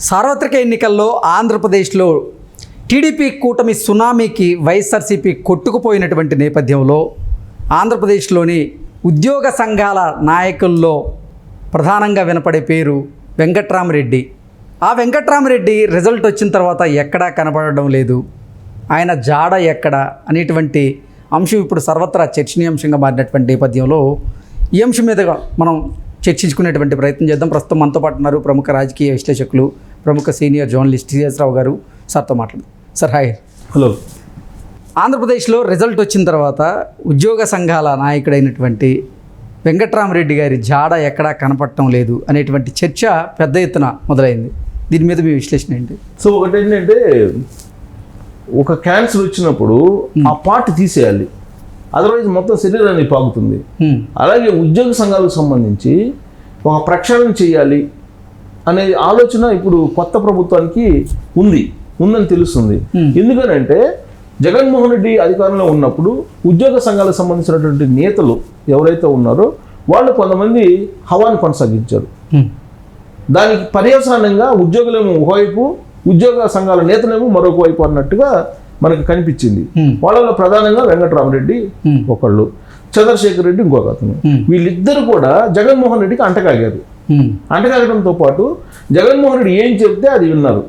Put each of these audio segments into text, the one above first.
సార్వత్రిక ఎన్నికల్లో ఆంధ్రప్రదేశ్లో టీడీపీ కూటమి సునామీకి వైఎస్ఆర్సీపీ కొట్టుకుపోయినటువంటి నేపథ్యంలో ఆంధ్రప్రదేశ్లోని ఉద్యోగ సంఘాల నాయకుల్లో ప్రధానంగా వినపడే పేరు వెంకట్రామరెడ్డి. ఆ వెంకట్రామరెడ్డి రిజల్ట్ వచ్చిన తర్వాత ఎక్కడా కనపడడం లేదు. ఆయన జాడ ఎక్కడ అనేటువంటి అంశం ఇప్పుడు సర్వత్రా చర్చనీయాంశంగా మారినటువంటి నేపథ్యంలో ఈ అంశం మీద మనం చర్చించుకునేటువంటి ప్రయత్నం చేద్దాం. ప్రస్తుతం మనతో పాటు ఉన్నారు ప్రముఖ రాజకీయ విశ్లేషకులు, ప్రముఖ సీనియర్ జర్నలిస్ట్ సిఎస్ రావు గారు. సార్తో మాట్లాడు. Sir hi. హలో. ఆంధ్రప్రదేశ్లో రిజల్ట్ వచ్చిన తర్వాత ఉద్యోగ సంఘాల నాయకుడైనటువంటి వెంకట్రామరెడ్డి గారి జాడ ఎక్కడా కనపడటం లేదు అనేటువంటి చర్చ పెద్ద ఎత్తున మొదలైంది. దీని మీద మీ విశ్లేషణ ఏంటి? సో ఒకటి ఏంటంటే, ఒక క్యాన్సర్ వచ్చినప్పుడు ఆ పార్ట్ తీసేయాలి, అదర్వైజ్ మొత్తం శరీరాన్ని పాకుతుంది. అలాగే ఉద్యోగ సంఘాలకు సంబంధించి ఒక ప్రక్షాళన చేయాలి అనే ఆలోచన ఇప్పుడు కొత్త ప్రభుత్వానికి ఉందని తెలుస్తుంది. ఎందుకనంటే జగన్మోహన్ రెడ్డి అధికారంలో ఉన్నప్పుడు ఉద్యోగ సంఘాలకు సంబంధించినటువంటి నేతలు ఎవరైతే ఉన్నారో వాళ్ళు కొంతమంది హవాను కొనసాగించారు. దానికి పర్యవసానంగా ఉద్యోగులేమో ఒకవైపు, ఉద్యోగ సంఘాల నేతలేమో మరొక వైపు అన్నట్టుగా మనకు కనిపించింది. వాళ్ళలో ప్రధానంగా వెంకట్రామరెడ్డి ఒకళ్ళు, చంద్రశేఖర్ రెడ్డి ఇంకొక అతను. వీళ్ళిద్దరు కూడా జగన్మోహన్ రెడ్డికి అంటకాగారు. అంటకాగడంతో పాటు జగన్మోహన్ రెడ్డి ఏం చెప్తే అది విన్నారు.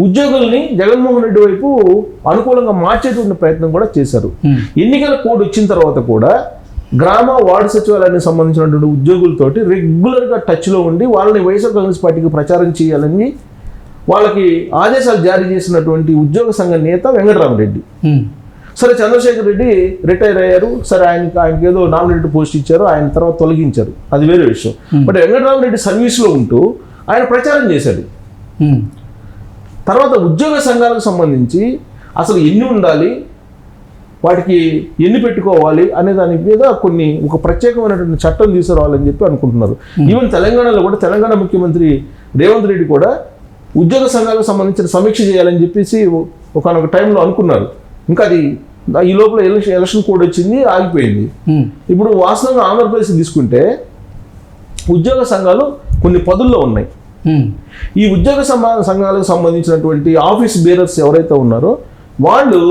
ఉద్యోగుల్ని జగన్మోహన్ రెడ్డి వైపు అనుకూలంగా మార్చేటువంటి ప్రయత్నం కూడా చేశారు. ఎన్నికల కోడ్ వచ్చిన తర్వాత కూడా గ్రామ వార్డు సచివాలయానికి సంబంధించినటువంటి ఉద్యోగులతోటి రెగ్యులర్గా టచ్లో ఉండి వాళ్ళని వైఎస్ఆర్ కాంగ్రెస్ పార్టీకి ప్రచారం చేయాలని వాళ్ళకి ఆదేశాలు జారీ చేసినటువంటి ఉద్యోగ సంఘ నేత వెంకట్రామరెడ్డి. సరే, చంద్రశేఖర్ రెడ్డి రిటైర్ అయ్యారు. సరే, ఆయనకి ఏదో నామినేటెడ్ పోస్ట్ ఇచ్చారు, ఆయన తర్వాత తొలగించారు, అది వేరే విషయం. బట్ వెంకట్రామరెడ్డి సర్వీస్లో ఉంటూ ఆయన ప్రచారం చేశాడు. తర్వాత ఉద్యోగ సంఘాలకు సంబంధించి అసలు ఎన్ని ఉండాలి, వాటికి ఎన్ని పెట్టుకోవాలి అనే దాని మీద ఒక ప్రత్యేకమైనటువంటి చట్టం తీసుకురావాలని చెప్పి అనుకుంటున్నారు. ఈవెన్ తెలంగాణలో కూడా తెలంగాణ ముఖ్యమంత్రి రేవంత్ రెడ్డి కూడా ఉద్యోగ సంఘాలకు సంబంధించిన సమీక్ష చేయాలని చెప్పేసి ఒకనొక టైంలో అనుకున్నారు. ఇంకా అది ఈ లోపల ఎలక్షన్ కోడ్ వచ్చింది, ఆగిపోయింది. ఇప్పుడు వాస్తవంగా ఆంధ్రప్రదేశ్ తీసుకుంటే ఉద్యోగ సంఘాలు కొన్ని పదుల్లో ఉన్నాయి. ఈ ఉద్యోగ సంఘాలకు సంబంధించినటువంటి ఆఫీస్ బేరర్స్ ఎవరైతే ఉన్నారో వాళ్ళు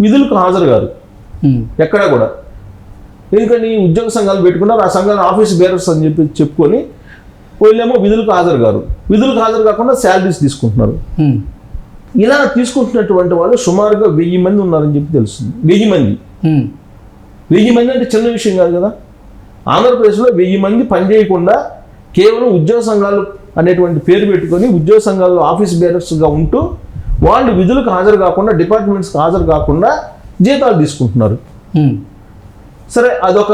విధులకు హాజరు కాదు ఎక్కడా కూడా. ఎందుకని ఉద్యోగ సంఘాలు పెట్టుకున్నారు, ఆ సంఘాలు ఆఫీస్ బేరర్స్ అని చెప్పుకొని వీళ్ళేమో విధులకు హాజరు కాదు. విధులకు హాజరు కాకుండా శాలరీస్ తీసుకుంటున్నారు. ఇలా తీసుకుంటున్నటువంటి వాళ్ళు సుమారుగా 1000 మంది ఉన్నారని చెప్పి తెలుస్తుంది. 1000 మంది 1000 మంది అంటే చిన్న విషయం కాదు కదా. ఆంధ్రప్రదేశ్లో 1000 మంది పనిచేయకుండా కేవలం ఉద్యోగ సంఘాలు అనేటువంటి పేరు పెట్టుకొని ఉద్యోగ సంఘాల్లో ఆఫీస్ బేరర్స్గా ఉంటూ వాళ్ళు విధులకు హాజరు కాకుండా, డిపార్ట్మెంట్స్కి హాజరు కాకుండా జీతాలు తీసుకుంటున్నారు. సరే, అదొక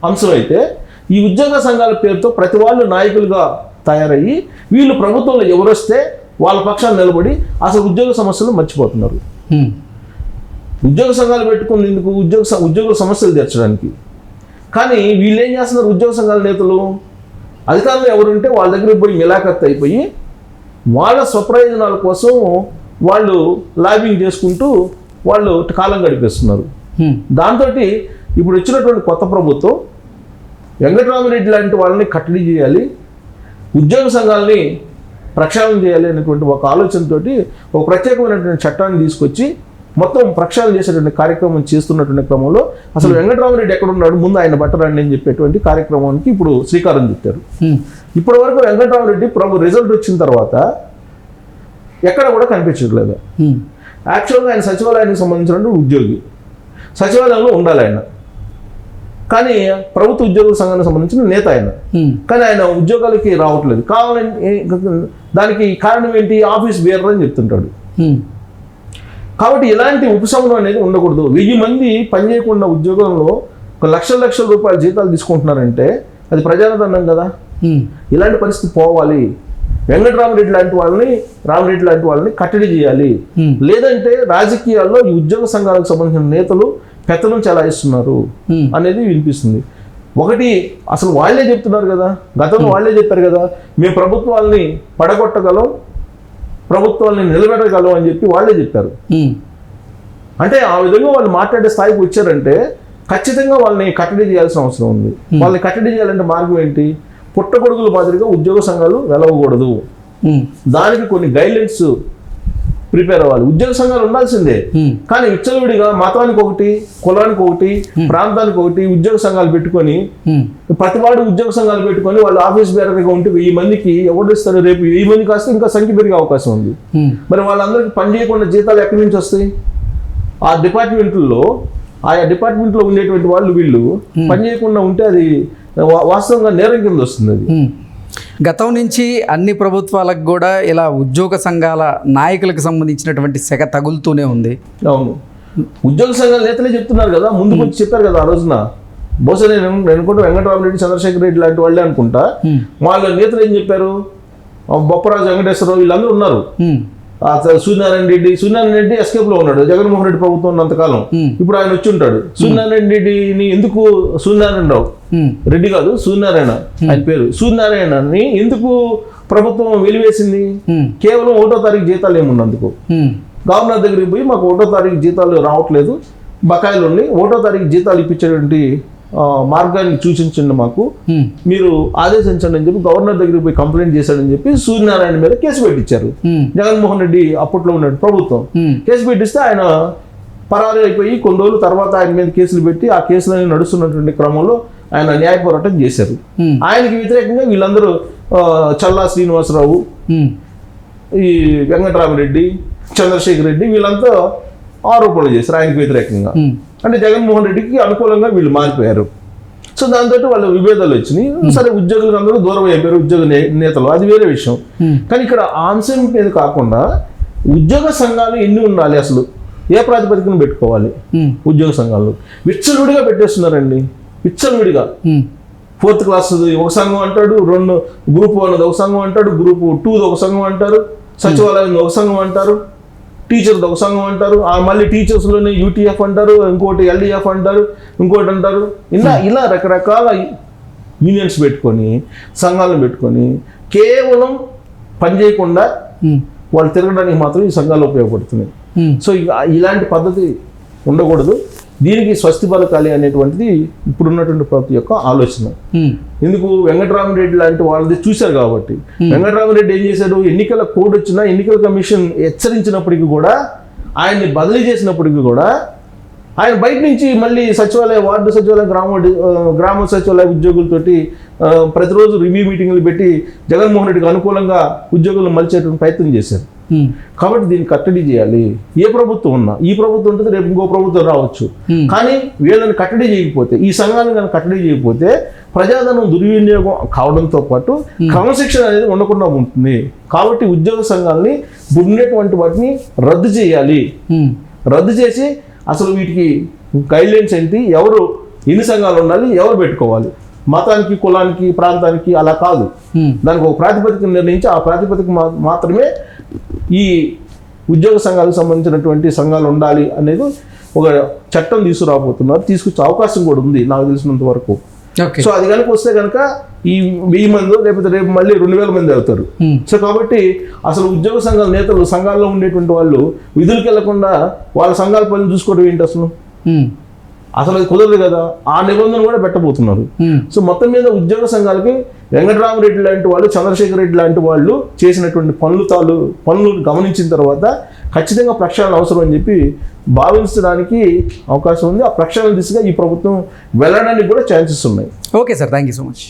అంశం అయితే, ఈ ఉద్యోగ సంఘాల పేరుతో ప్రతి వాళ్ళు నాయకులుగా తయారయ్యి వీళ్ళు ప్రభుత్వంలో ఎవరొస్తే వాళ్ళ పక్షాన్ని నిలబడి అసలు ఉద్యోగ సమస్యలు మర్చిపోతున్నారు. ఉద్యోగ సంఘాలు పెట్టుకుని ఎందుకు? ఉద్యోగుల సమస్యలు తీర్చడానికి. కానీ వీళ్ళు ఏం చేస్తున్నారు? ఉద్యోగ సంఘాల నేతలు అధికారంలో ఎవరుంటే వాళ్ళ దగ్గర పోయి మిలాఖత్ అయిపోయి వాళ్ళ స్వప్రయోజనాల కోసం వాళ్ళు లాబింగ్ చేసుకుంటూ వాళ్ళు కాలం గడిపేస్తున్నారు. దాంతో ఇప్పుడు వచ్చినటువంటి కొత్త ప్రభుత్వం వెంకట్రామరెడ్డి లాంటి వాళ్ళని కట్టడి చేయాలి, ఉద్యోగ సంఘాలని ప్రక్షాళన చేయాలి అనేటువంటి ఒక ఆలోచనతో ఒక ప్రత్యేకమైనటువంటి చట్టాన్ని తీసుకొచ్చి మొత్తం ప్రక్షాళన చేసేటువంటి కార్యక్రమం చేస్తున్నటువంటి క్రమంలో అసలు వెంకట్రామరెడ్డి ఎక్కడున్నాడు, ముందు ఆయన బట్టరండి అని చెప్పేటువంటి కార్యక్రమానికి ఇప్పుడు శ్రీకారం చుట్టారు. ఇప్పటి వరకు వెంకట్రామరెడ్డి రిజల్ట్ వచ్చిన తర్వాత ఎక్కడ కూడా కనిపించట్లేదు. యాక్చువల్గా ఆయన సచివాలయానికి సంబంధించినటువంటి ఉద్యోగి, సచివాలయంలో ఉండాలి ఆయన, కానీ ప్రభుత్వ ఉద్యోగుల సంఘానికి సంబంధించిన నేత ఆయన, కానీ ఆయన ఉద్యోగాలకి రావట్లేదు. కావాలని దానికి కారణం ఏంటి? ఆఫీస్ బేరర్ అని చెప్తుంటాడు. కాబట్టి ఇలాంటి ఉపశమనం అనేది ఉండకూడదు. 1000 మంది పనిచేయకుండా ఉద్యోగంలో లక్షల రూపాయల జీతాలు తీసుకుంటున్నారంటే అది ప్రజాధనం కదా. ఇలాంటి పరిస్థితి పోవాలి. వెంకట్రామరెడ్డి లాంటి వాళ్ళని కట్టడి చేయాలి. లేదంటే రాజకీయాల్లో ఈ ఉద్యోగ సంఘాలకు సంబంధించిన నేతలు పెత్తనం చెలాయిస్తున్నారు అనేది వినిపిస్తుంది. ఒకటి, అసలు వాళ్ళే చెప్తున్నారు కదా, గతంలో వాళ్ళే చెప్పారు కదా, మేము ప్రభుత్వాలని పడగొట్టగలం, ప్రభుత్వాన్ని నిలబెట్టగలం అని చెప్పి వాళ్ళే చెప్పారు. అంటే ఆ విధంగా వాళ్ళు మాట్లాడే స్థాయికి వచ్చారంటే ఖచ్చితంగా వాళ్ళని కట్టడి చేయాల్సిన అవసరం ఉంది. వాళ్ళని కట్టడి చేయాలంటే మార్గం ఏంటి? పుట్టగొడుగుల మాదిరిగా ఉద్యోగ సంఘాలు వెలవకూడదు. దానికి కొన్ని గైడ్లైన్స్ ప్రిపేర్ అవ్వాలి. ఉద్యోగ సంఘాలు ఉండాల్సిందే, కానీ విచ్చలవిడిగా మతానికి ఒకటి, కులానికి ఒకటి, ప్రాంతానికి ఒకటి ఉద్యోగ సంఘాలు పెట్టుకొని ప్రతివాడు ఉద్యోగ సంఘాలు పెట్టుకొని వాళ్ళు ఆఫీస్ బేరర్గా ఉంటే 1000 మందికి ఎవరు ఇస్తారు? రేపు 1000 మంది కాస్తే ఇంకా సంఖ్య పెరిగే అవకాశం ఉంది. మరి వాళ్ళందరికీ పని చేయకుండా జీతాలు ఎక్కడి నుంచి వస్తాయి? ఆ డిపార్ట్మెంట్లో ఆయా డిపార్ట్మెంట్లో ఉండేటువంటి వాళ్ళు వీళ్ళు పని చేయకుండా ఉంటే అది వాస్తవంగా నేరం కింద వస్తుంది. అది గతం నుంచి అన్ని ప్రభుత్వాలకు కూడా ఇలా ఉద్యోగ సంఘాల నాయకులకు సంబంధించినటువంటి సెగ తగులుతూనే ఉంది. అవును, ఉద్యోగ సంఘాల నేతలే చెప్తున్నారు కదా, ముందుకు వచ్చి చెప్పారు కదా ఆ రోజున. బహుశా నేను అనుకుంటా వెంకటరామరెడ్డి, చంద్రశేఖర్ రెడ్డి లాంటి వాళ్ళే అనుకుంటా. వాళ్ళ నేతలు ఏం చెప్పారు? బొప్పరాజు వెంకటేశ్వరరావు వీళ్ళందరూ ఉన్నారు. సూర్యనారాయణ రెడ్డి ఎస్కేప్ లో ఉన్నాడు జగన్మోహన్ రెడ్డి ప్రభుత్వం ఉన్నంతకాలం. ఇప్పుడు ఆయన వచ్చి ఉంటాడు. సూర్యనారాయణ రెడ్డిని ఎందుకు, సూర్యనారాయణరావు రెడ్డి కాదు, సూర్యనారాయణ ఆయన పేరు, సూర్యనారాయణని ఎందుకు ప్రభుత్వం వెలివేసింది? కేవలం 1వ తారీఖు జీతాలు ఏమున్నందుకు. గవర్నర్ దగ్గరికి పోయి మాకు 1వ తారీఖు జీతాలు రావట్లేదు, బకాయిలు ఉన్నాయి, 1వ తారీఖు జీతాలు ఇప్పించేటువంటి మార్గాన్ని సూచించండి మాకు, మీరు ఆదేశించండి అని చెప్పి గవర్నర్ దగ్గరికి పోయి కంప్లైంట్ చేశాడని చెప్పి సూర్యనారాయణ మీద కేసు పెట్టించారు. జగన్మోహన్ రెడ్డి అప్పట్లో ఉన్న ప్రభుత్వం కేసు పెట్టిస్తే ఆయన పరారు అయిపోయి కొన్ని రోజుల తర్వాత ఆయన మీద కేసులు పెట్టి ఆ కేసులన్నీ నడుస్తున్నటువంటి క్రమంలో ఆయన న్యాయ పోరాటం చేశారు. ఆయనకి వ్యతిరేకంగా వీళ్ళందరూ చల్లా శ్రీనివాసరావు, ఈ వెంకటరామరెడ్డి, చంద్రశేఖర్ రెడ్డి వీళ్ళంతా ఆరోపణలు చేశారు ఆయనకు వ్యతిరేకంగా. అంటే జగన్మోహన్ రెడ్డికి అనుకూలంగా వీళ్ళు మారిపోయారు. సో దాంతో వాళ్ళ విభేదాలు వచ్చినాయి. సరే, ఉద్యోగులకు అందరూ దూరం అయిపోయారు, ఉద్యోగ నేతలు, అది వేరే విషయం. కానీ ఇక్కడ అంశం మీద కాకుండా ఉద్యోగ సంఘాలు ఎన్ని ఉండాలి, అసలు ఏ ప్రాతిపదికన పెట్టుకోవాలి? ఉద్యోగ సంఘాలు విచ్చలవిడిగా పెట్టేస్తున్నారండి, విచ్చలవిడిగా. 4th క్లాస్ ఒక సంఘం అంటాడు, గ్రూప్ 1 ఒక సంఘం అంటాడు, గ్రూప్ 2 ఒక సంఘం అంటారు, సచివాలయం ఒక సంఘం అంటారు, టీచర్ది ఒక సంఘం అంటారు, మళ్ళీ టీచర్స్లోనే యూటీఎఫ్ అంటారు, ఇంకోటి ఎల్డీఎఫ్ అంటారు, ఇంకోటి అంటారు. ఇలా రకరకాల యూనియన్స్ పెట్టుకొని, సంఘాలను పెట్టుకొని కేవలం పని చేయకుండా వాళ్ళు తిరగడానికి మాత్రం ఈ సంఘాలు ఉపయోగపడుతున్నాయి. సో ఇలాంటి పద్ధతి ఉండకూడదు. దీనికి స్వస్తి పలకాలి అనేటువంటిది ఇప్పుడున్నటువంటి ప్రభుత్వం యొక్క ఆలోచన. ఎందుకు? వెంకటరామరెడ్డి లాంటి వాళ్ళది చూశారు కాబట్టి. వెంకటరామరెడ్డి ఏం చేశాడు? ఎన్నికల కోడ్ వచ్చినా, ఎన్నికల కమిషన్ హెచ్చరించినప్పటికీ కూడా, ఆయన్ని బదిలీ చేసినప్పటికీ కూడా ఆయన బయట నుంచి మళ్ళీ సచివాలయ, వార్డు సచివాలయ, గ్రామ సచివాలయ ఉద్యోగులతోటి ప్రతిరోజు రివ్యూ మీటింగ్లు పెట్టి జగన్మోహన్ రెడ్డికి అనుకూలంగా ఉద్యోగులను మలిచేటువంటి ప్రయత్నం చేశారు. కాబట్టి దీన్ని కట్టడి చేయాలి. ఏ ప్రభుత్వం ఉన్నా, ఈ ప్రభుత్వం ఉంటుంది, రేపు ఇంకో ప్రభుత్వం రావచ్చు, కానీ వీళ్ళని కట్టడి చేయకపోతే, ఈ సంఘాలను కానీ కట్టడి చేయకపోతే ప్రజాధనం దుర్వినియోగం కావడంతో పాటు క్రమశిక్షణ అనేది ఉండకుండా ఉంటుంది. కాబట్టి ఉద్యోగ సంఘాలని ఉండేటువంటి వాటిని రద్దు చేయాలి. రద్దు చేసి అసలు వీటికి గైడ్లైన్స్ ఏంటి, ఎవరు ఎన్ని సంఘాలు ఉండాలి, ఎవరు పెట్టుకోవాలి, మతానికి, కులానికి, ప్రాంతానికి అలా కాదు. దానికి ఒక ప్రాతిపదిక నిర్ణయించి ఆ ప్రాతిపదిక మాత్రమే ఈ ఉద్యోగ సంఘాలకు సంబంధించినటువంటి సంఘాలు ఉండాలి అనేది ఒక చట్టం తీసుకురాబోతున్నారు. తీసుకొచ్చే అవకాశం కూడా ఉంది నాకు తెలిసినంత వరకు. సో అది కనుక వస్తే కనుక ఈ 1000 మంది లేకపోతే రేపు మళ్ళీ 2000 మంది అవుతారు. సో కాబట్టి అసలు ఉద్యోగ సంఘాల నేతలు, సంఘాల్లో ఉండేటువంటి వాళ్ళు విధులకు వెళ్లకుండా వాళ్ళ సంఘాల పనులు చూసుకోవడం ఏంటి అసలు? అసలు అది కుదరదు కదా. ఆ నిబంధన కూడా పెట్టబోతున్నారు. సో మొత్తం మీద ఉద్యోగ సంఘాలకి వెంకటరామరెడ్డి లాంటి వాళ్ళు, చంద్రశేఖర్ రెడ్డి లాంటి వాళ్ళు చేసినటువంటి పనులు గమనించిన తర్వాత ఖచ్చితంగా ప్రక్షాళన అవసరం అని చెప్పి భావించడానికి అవకాశం ఉంది. ఆ ప్రక్షాళన దిశగా ఈ ప్రభుత్వం వెళ్ళడానికి కూడా ఛాన్సెస్ ఉన్నాయి. Okay sir, thank you so much.